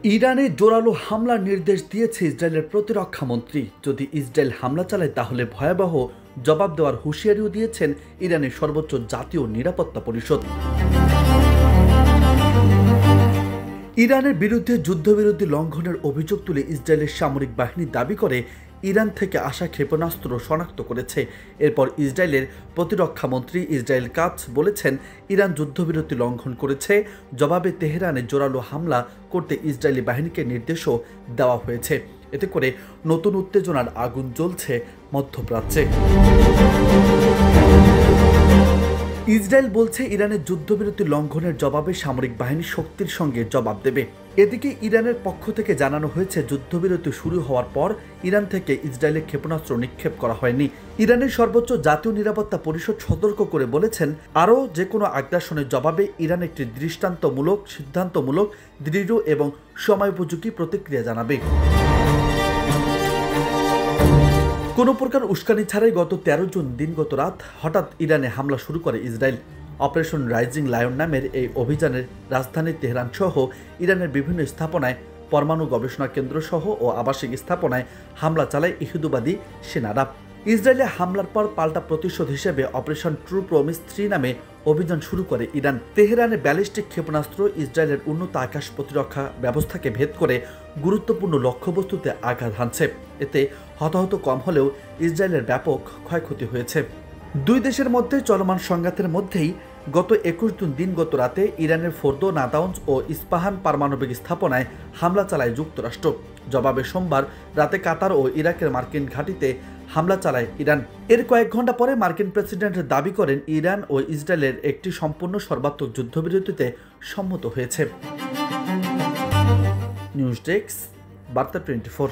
ইরানে জোরালো হামলার নির্দেশ দিয়েছে ইসরায়েলের প্রতিরক্ষা মন্ত্রী। যদি ইসরায়েল হামলা চালায় তাহলে ভয়াবহ জবাব দেওয়ার হুঁশিয়ারিও দিয়েছেন ইরানের সর্বোচ্চ জাতীয় নিরাপত্তা পরিষদ। ইরানের বিরুদ্ধে যুদ্ধবিরতি লঙ্ঘনের অভিযোগ তুলে ইসরায়েলের সামরিক বাহিনী দাবি করে ইরান থেকে আসা ক্ষেপণাস্ত্র শনাক্ত করেছে। এরপর ইসরায়েলের প্রতিরক্ষা মন্ত্রী ইসরায়েল কাটজ বলেছেন, ইরান যুদ্ধবিরতি লঙ্ঘন করেছে। জবাবে তেহরানে জোরালো হামলা করতে ইসরায়েলি বাহিনীকে নির্দেশও দেওয়া হয়েছে। এতে করে নতুন উত্তেজনার আগুন জ্বলছে মধ্যপ্রাচ্যে। ইসরায়েল বলছে, ইরানের যুদ্ধবিরতি লঙ্ঘনের জবাবে সামরিক বাহিনী শক্তির সঙ্গে জবাব দেবে। এদিকে ইরানের পক্ষ থেকে জানানো হয়েছে, যুদ্ধবিরতি শুরু হওয়ার পর ইরান থেকে ইসরায়েলের ক্ষেপণাস্ত্র নিক্ষেপ করা হয়নি। ইরানের সর্বোচ্চ জাতীয় নিরাপত্তা পরিষদ সতর্ক করে বলেছেন, আরও যে কোনো আগ্রাসনের জবাবে ইরান একটি দৃষ্টান্তমূলক, সিদ্ধান্তমূলক, দৃঢ় এবং সময়োপযোগী প্রতিক্রিয়া জানাবে। কোনো প্রকার উস্কানি ছাড়াই গত 13 জুন দিনগত রাত হঠাৎ ইরানে হামলা শুরু করে ইসরায়েল। অপারেশন রাইজিং লায়ন নামের এই অভিযানের রাজধানী তেহরান সহ ইরানের বিভিন্ন স্থাপনায়, পরমাণু গবেষণা কেন্দ্র সহ ও আবাসিক স্থাপনায় হামলা চালায় ইহুদিবাদী সেনারা। ইসরায়েলে হামলার পর পাল্টা প্রতিশোধ হিসেবে অপারেশন ট্রু প্রমিস 3 নামে অভিযান শুরু করে ইরান। তেহরানে ব্যালিস্টিক ক্ষেপণাস্ত্র ইসরায়েলের উন্নত আকাশ প্রতিরক্ষা ব্যবস্থাকে ভেদ করে গুরুত্বপূর্ণ লক্ষ্যবস্তুতে আঘাত হানছে। এতে হতাহত কম হলেও ইসরায়েলের ব্যাপক ক্ষয়ক্ষতি হয়েছে। দুই দেশের মধ্যে চলমান সংঘাতের মধ্যেই গত 21 জুন দিনগত রাতে ইরানের ফোর্দো, নাতাউজ ও ইস্পাহান পারমাণবিক স্থাপনায় হামলা চালায় যুক্তরাষ্ট্র। জবাবে সোমবার রাতে কাতার ও ইরাকের মার্কিন ঘাঁটিতে হামলা চালায় ইরান। এর কয়েক ঘন্টা পরে মার্কিন প্রেসিডেন্ট দাবি করেন, ইরান ও ইসরায়েলের একটি সম্পূর্ণ সর্বাত্মক যুদ্ধবিরতিতে সম্মত হয়েছে। নিউজ ডেস্ক, বার্তা 24।